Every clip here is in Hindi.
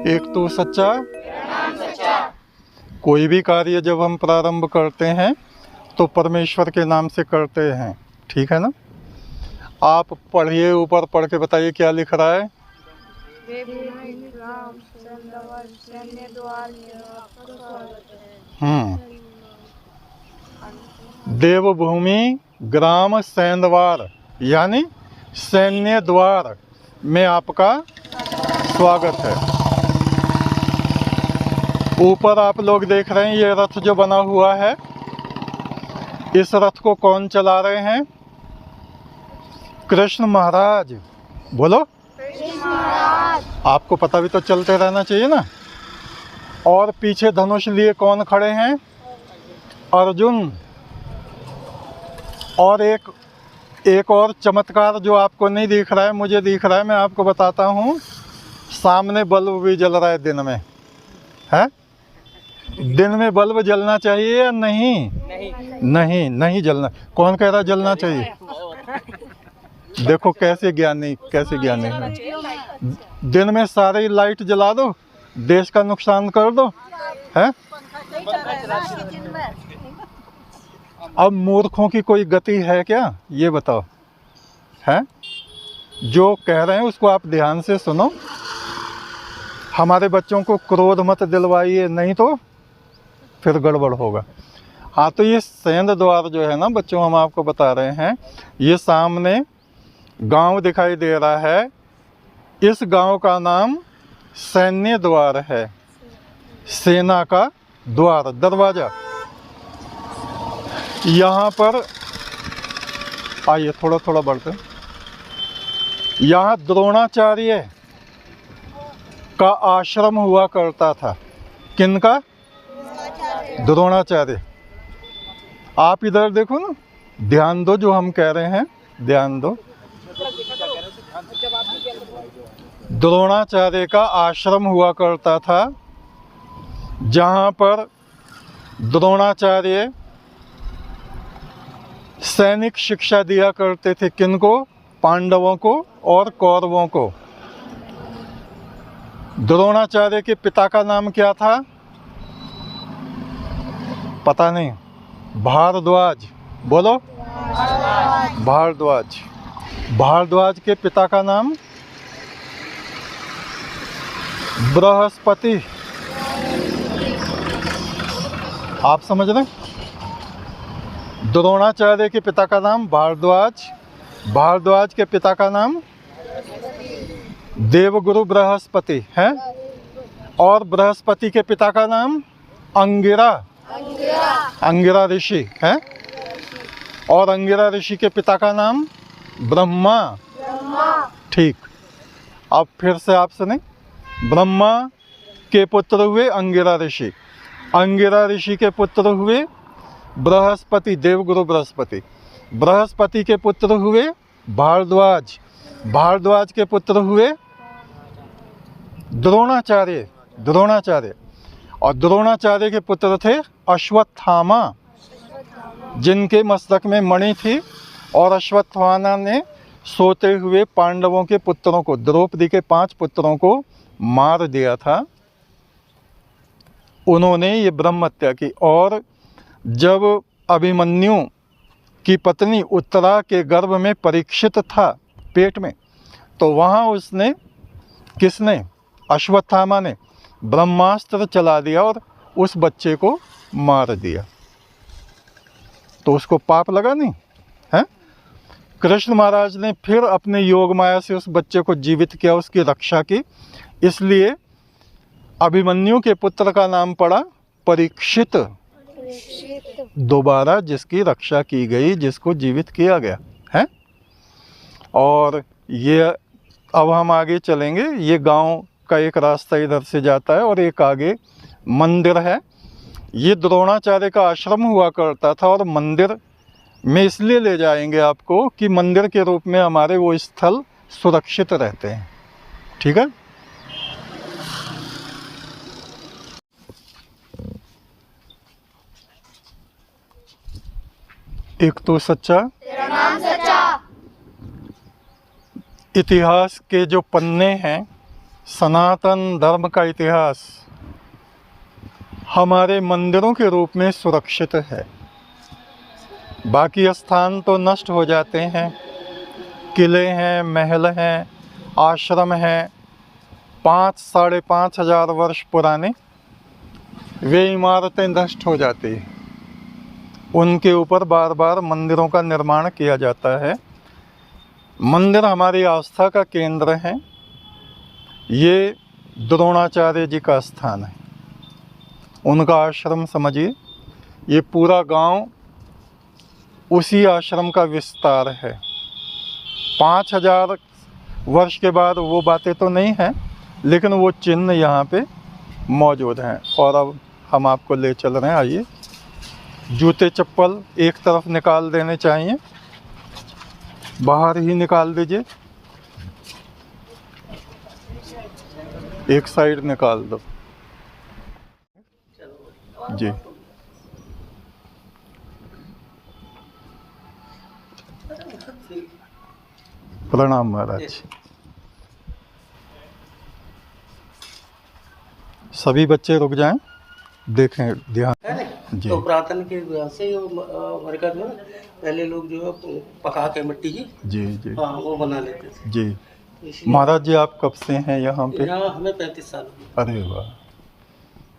एक तो सच्चा, कोई भी कार्य जब हम प्रारंभ करते हैं तो परमेश्वर के नाम से करते हैं, ठीक है ना। आप पढ़िए, ऊपर पढ़ के बताइए क्या लिख रहा है। देवभूमि ग्राम सेंधवार यानी सैन्य द्वार में आपका स्वागत है। ऊपर आप लोग देख रहे हैं ये रथ जो बना हुआ है, इस रथ को कौन चला रहे हैं? कृष्ण महाराज। बोलो कृष्ण महाराज। आपको पता भी तो चलते रहना चाहिए ना। और पीछे धनुष लिए कौन खड़े हैं? अर्जुन। और एक और चमत्कार जो आपको नहीं दिख रहा है, मुझे दिख रहा है, मैं आपको बताता हूँ। सामने बल्ब भी जल रहा है दिन में, है? दिन में बल्ब जलना चाहिए या नहीं? नहीं, नहीं जलना। कौन कह रहा जलना चाहिए? देखो कैसे ज्ञानी है। दिन में सारी लाइट जला दो, देश का नुकसान कर दो, है? अब मूर्खों की कोई गति है क्या, ये बताओ, है? जो कह रहे हैं उसको आप ध्यान से सुनो। हमारे बच्चों को क्रोध मत दिलवाइए, नहीं तो फिर गड़बड़ होगा। हाँ, तो ये सेंध द्वार जो है ना बच्चों, हम आपको बता रहे हैं, ये सामने गांव दिखाई दे रहा है। इस गांव का नाम सैन्य द्वार है, सेना का द्वार, दरवाजा। यहाँ पर आइए, थोड़ा थोड़ा बढ़ते। यहाँ द्रोणाचार्य का आश्रम हुआ करता था। किनका? द्रोणाचार्य। आप इधर देखो ना, ध्यान दो, जो हम कह रहे हैं ध्यान दो। द्रोणाचार्य का आश्रम हुआ करता था, जहाँ पर द्रोणाचार्य सैनिक शिक्षा दिया करते थे। किनको? पांडवों को और कौरवों को। द्रोणाचार्य के पिता का नाम क्या था? पता नहीं। भारद्वाज। बोलो भारद्वाज। भारद्वाज के पिता का नाम बृहस्पति। आप समझ रहे? द्रोणाचार्य के पिता का नाम भारद्वाज, भारद्वाज के पिता का नाम देवगुरु बृहस्पति है, और बृहस्पति के पिता का नाम अंगिरा, अंगिरा ऋषि है, और अंगिरा ऋषि के पिता का नाम ब्रह्मा। ठीक। अब फिर से आप सुने। ब्रह्मा के पुत्र हुए अंगिरा ऋषि, अंगिरा ऋषि के पुत्र हुए बृहस्पति, देवगुरु बृहस्पति, बृहस्पति के पुत्र हुए भारद्वाज, भारद्वाज के पुत्र हुए द्रोणाचार्य, द्रोणाचार्य, और द्रोणाचार्य के पुत्र थे अश्वत्थामा, जिनके मस्तक में मणि थी, और अश्वत्थामा ने सोते हुए पांडवों के पुत्रों को, द्रौपदी के 5 पुत्रों को मार दिया था। उन्होंने ये ब्रह्म हत्या की। और जब अभिमन्यु की पत्नी उत्तरा के गर्भ में परीक्षित था, पेट में, तो वहाँ उसने, किसने? अश्वत्थामा ने ब्रह्मास्त्र चला दिया और उस बच्चे को मार दिया। तो उसको पाप लगा नहीं है? कृष्ण महाराज ने फिर अपने योग माया से उस बच्चे को जीवित किया, उसकी रक्षा की। इसलिए अभिमन्यु के पुत्र का नाम पड़ा परीक्षित। दोबारा जिसकी रक्षा की गई, जिसको जीवित किया गया है। और ये अब हम आगे चलेंगे। ये गांव का एक रास्ता इधर से जाता है और एक आगे मंदिर है। ये द्रोणाचार्य का आश्रम हुआ करता था, और मंदिर में इसलिए ले जाएंगे आपको कि मंदिर के रूप में हमारे वो स्थल सुरक्षित रहते हैं। ठीक है। एक तो सच्चा, तेरा नाम सच्चा, इतिहास के जो पन्ने हैं, सनातन धर्म का इतिहास हमारे मंदिरों के रूप में सुरक्षित है। बाकी स्थान तो नष्ट हो जाते हैं, किले हैं, महल हैं, आश्रम हैं, 5-5.5 हजार वर्ष पुराने, वे इमारतें नष्ट हो जाती हैं। उनके ऊपर बार बार मंदिरों का निर्माण किया जाता है। मंदिर हमारी आस्था का केंद्र है। ये द्रोणाचार्य जी का स्थान है, उनका आश्रम समझिए। ये पूरा गांव उसी आश्रम का विस्तार है। 5000 वर्ष के बाद वो बातें तो नहीं हैं, लेकिन वो चिन्ह यहाँ पे मौजूद हैं। और अब हम आपको ले चल रहे हैं, आइए। जूते चप्पल एक तरफ निकाल देने चाहिए, बाहर ही निकाल दीजिए, एक साइड निकाल दो जी। प्रणाम महाराज। सभी बच्चे रुक जाएं, देखें ध्यान जी। तो पुरातन के से बरकत में पहले लोग जो है पका के मिट्टी की जी जी हाँ वो बना लेते थे जी। इसलिए महाराज जी आप कब से हैं यहाँ पे? यहाँ हमें 35 साल हो गए। अरे वाह,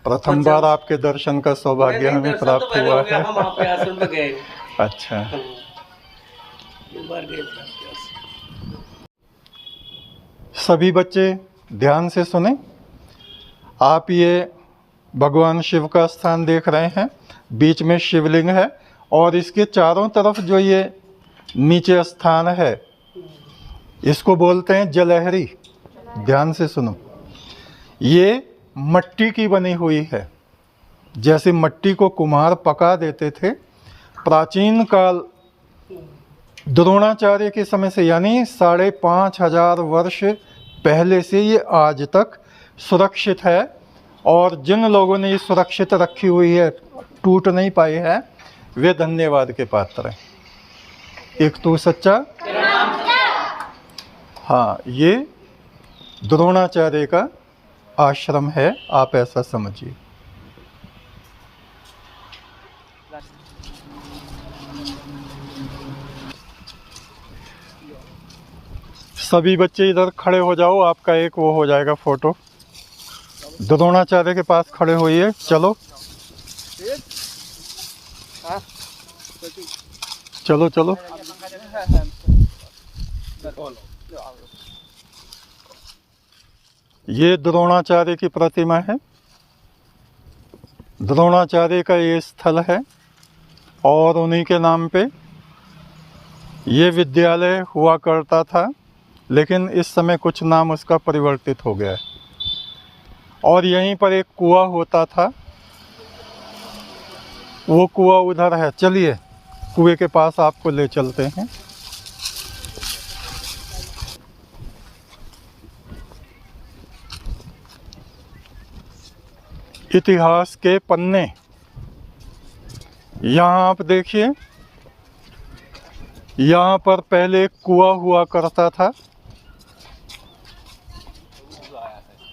प्रथम बार आपके दर्शन का सौभाग्य हमें प्राप्त हुआ है। हम वहाँ पे आश्रम में गए। अच्छा, एक बार गए थे आपके आश्रम। सभी बच्चे ध्यान से सुने। आप ये भगवान शिव का स्थान देख रहे हैं, बीच में शिवलिंग है और इसके चारों तरफ जो ये नीचे स्थान है, इसको बोलते हैं जलहरी। ध्यान से सुनो, ये मट्टी की बनी हुई है। जैसे मट्टी को कुम्हार पका देते थे प्राचीन काल द्रोणाचार्य के समय से, यानी 5,500 वर्ष पहले से ये आज तक सुरक्षित है। और जिन लोगों ने ये सुरक्षित रखी हुई है, टूट नहीं पाई है, वे धन्यवाद के पात्र हैं। एक तू सच्चा। हाँ, ये द्रोणाचार्य का आश्रम है, आप ऐसा समझिए। सभी बच्चे इधर खड़े हो जाओ, आपका एक वो हो जाएगा फोटो। द्रोणाचार्य के पास खड़े होइए, चलो चलो चलो। ये द्रोणाचार्य की प्रतिमा है, द्रोणाचार्य का ये स्थल है और उन्हीं के नाम पे ये विद्यालय हुआ करता था, लेकिन इस समय कुछ नाम उसका परिवर्तित हो गया है। और यहीं पर एक कुआं होता था, वो कुआं उधर है। चलिए कुएं के पास आपको ले चलते हैं। इतिहास के पन्ने, यहाँ आप देखिए, यहाँ पर पहले एक कुआं हुआ करता था,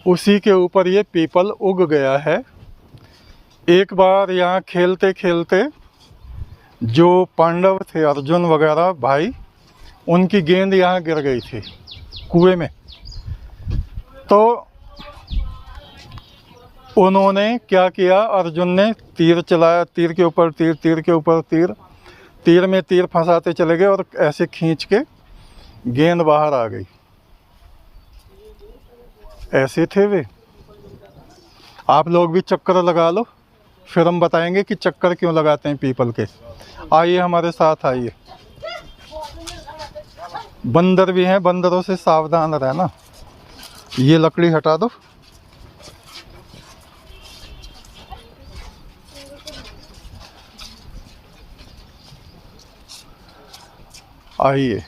उसी के ऊपर ये पीपल उग गया है। एक बार यहाँ खेलते खेलते जो पांडव थे, अर्जुन वगैरह भाई, उनकी गेंद यहाँ गिर गई थी कुएं में। तो उन्होंने क्या किया, अर्जुन ने तीर चलाया, तीर के ऊपर तीर, तीर के ऊपर तीर, तीर में तीर फंसाते चले गए और ऐसे खींच के गेंद बाहर आ गई। ऐसे थे वे। आप लोग भी चक्कर लगा लो, फिर हम बताएंगे कि चक्कर क्यों लगाते हैं पीपल के। आइए हमारे साथ आइए। बंदर भी हैं, बंदरों से सावधान रहना। ये लकड़ी हटा दो। आइए,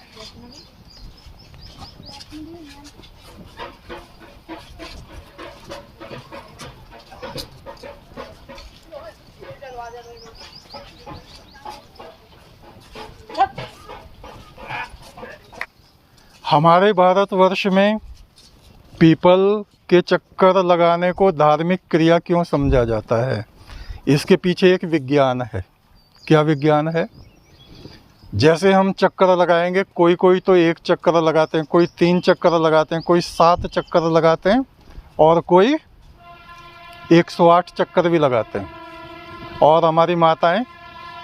हमारे भारतवर्ष में पीपल के चक्कर लगाने को धार्मिक क्रिया क्यों समझा जाता है? इसके पीछे एक विज्ञान है। क्या विज्ञान है? जैसे हम चक्कर लगाएंगे, कोई कोई तो 1 चक्कर लगाते हैं, कोई 3 चक्कर लगाते हैं, कोई 7 चक्कर लगाते हैं और कोई 108 चक्कर भी लगाते हैं। और हमारी माताएं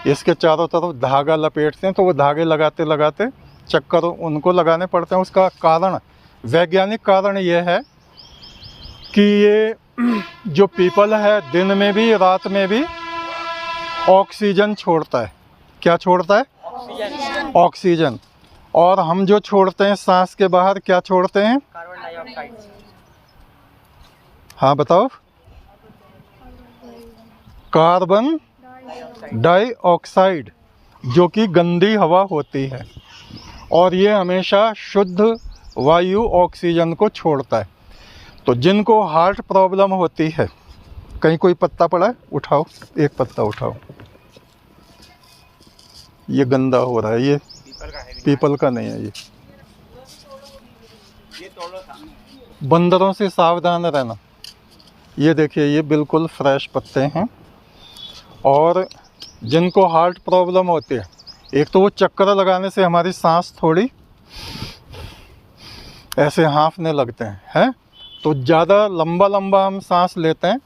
इसके चारों तरफ धागा लपेटते हैं, तो वो धागे लगाते लगाते चक्कर उनको लगाने पड़ते हैं। उसका कारण, वैज्ञानिक कारण ये है कि ये जो पीपल है दिन में भी रात में भी ऑक्सीजन छोड़ता है। क्या छोड़ता है? ऑक्सीजन। और हम जो छोड़ते हैं सांस के बाहर, क्या छोड़ते हैं? Carbon dioxide. हाँ बताओ। कार्बन डाइऑक्साइड, जो कि गंदी हवा होती है, और ये हमेशा शुद्ध वायु ऑक्सीजन को छोड़ता है। तो जिनको हार्ट प्रॉब्लम होती है, कहीं कोई पत्ता पड़ा है? उठाओ, एक पत्ता उठाओ। ये गंदा हो रहा है, ये पीपल का नहीं है। ये बंदरों से सावधान रहना। ये देखिए, ये बिल्कुल फ्रेश पत्ते हैं। और जिनको हार्ट प्रॉब्लम होती है, एक तो वो चक्कर लगाने से हमारी सांस थोड़ी ऐसे हाँफने लगते हैं, तो ज़्यादा लंबा लंबा हम सांस लेते हैं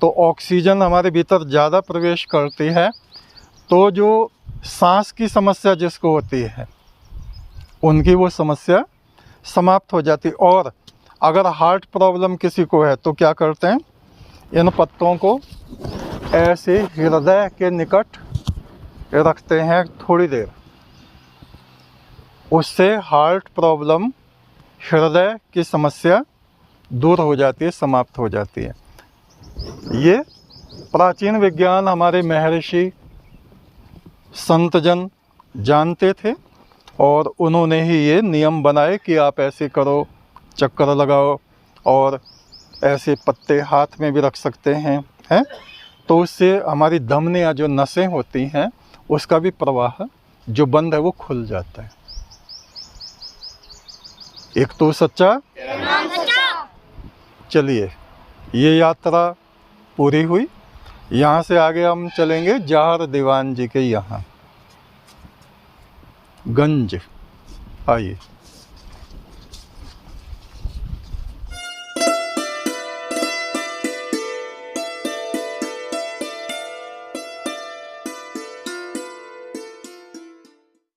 तो ऑक्सीजन हमारे भीतर ज़्यादा प्रवेश करती है, तो जो सांस की समस्या जिसको होती है उनकी वो समस्या समाप्त हो जाती। और अगर हार्ट प्रॉब्लम किसी को है तो क्या करते हैं, इन पत्तों को ऐसे हृदय के निकट रखते हैं थोड़ी देर, उससे हार्ट प्रॉब्लम, हृदय की समस्या दूर हो जाती है, समाप्त हो जाती है। ये प्राचीन विज्ञान हमारे महर्षि संतजन जानते थे और उन्होंने ही ये नियम बनाए कि आप ऐसे करो, चक्कर लगाओ, और ऐसे पत्ते हाथ में भी रख सकते हैं, तो उससे हमारी धमनियाँ, जो नसें होती हैं, उसका भी प्रवाह जो बंद है वो खुल जाता है। एक तो सच्चा। चलिए, ये यात्रा पूरी हुई। यहाँ से आगे हम चलेंगे जहार दीवान जी के यहाँ गंज। आइए।